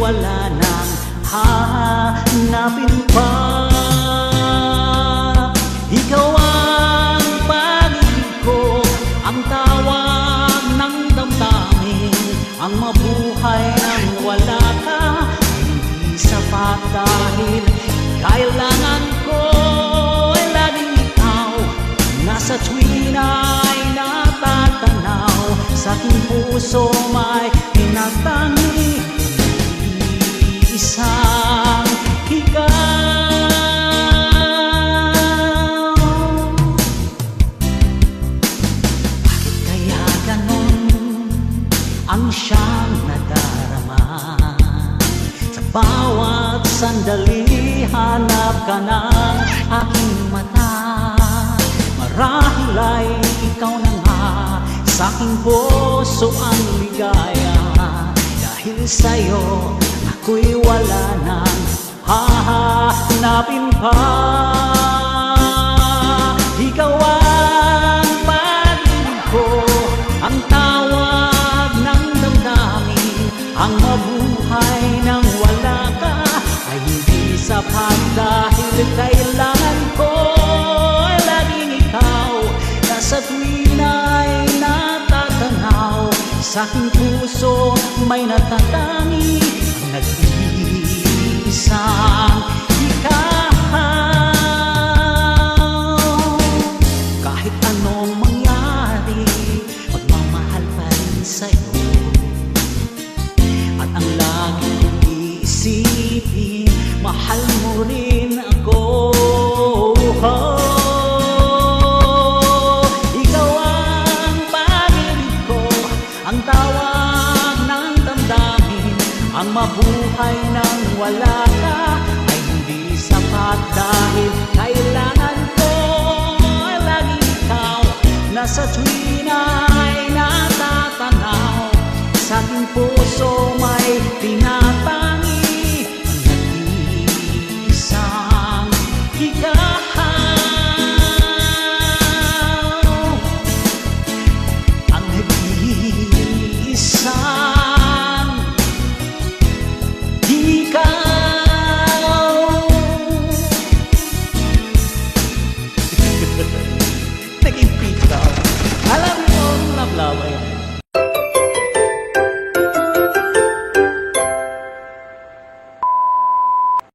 wala nang hahanapin pa. Ikaw ang pag-ibig ko, ang tawag ng damdamin, ang mabuhay nang wala ka hindi sapat dahil kailangan ko ay laging ikaw. Nasa tuwina ay natatanaw, sa aking puso may tinatangi isang ikaw. Bakit kaya ganon ang siyang nadarama? Sa bawat sandali hanap ka ng aking mata. Marahil ay ikaw na nga sa aking puso ang ligaya. Dahil sa'yo ako'y wala nang hahanapin pa. Ikaw ang pag-ibig ko, ang tawag ng damdamin, ang mabuhay nang wala ka ay hindi sapat dahil kailangan ko ay laging ikaw. Nasa tuwina ay natatanaw, sa aking puso may natatangi ang nag-iisang ikaw. Kahit anong mangyari, magmamahal pa rin sa'yo. At ang laging kong iisipin, mahal mo rin ako. Ikaw ang pag-ibig ko, ang tawag ng damdamin, ang mabuhay nang wala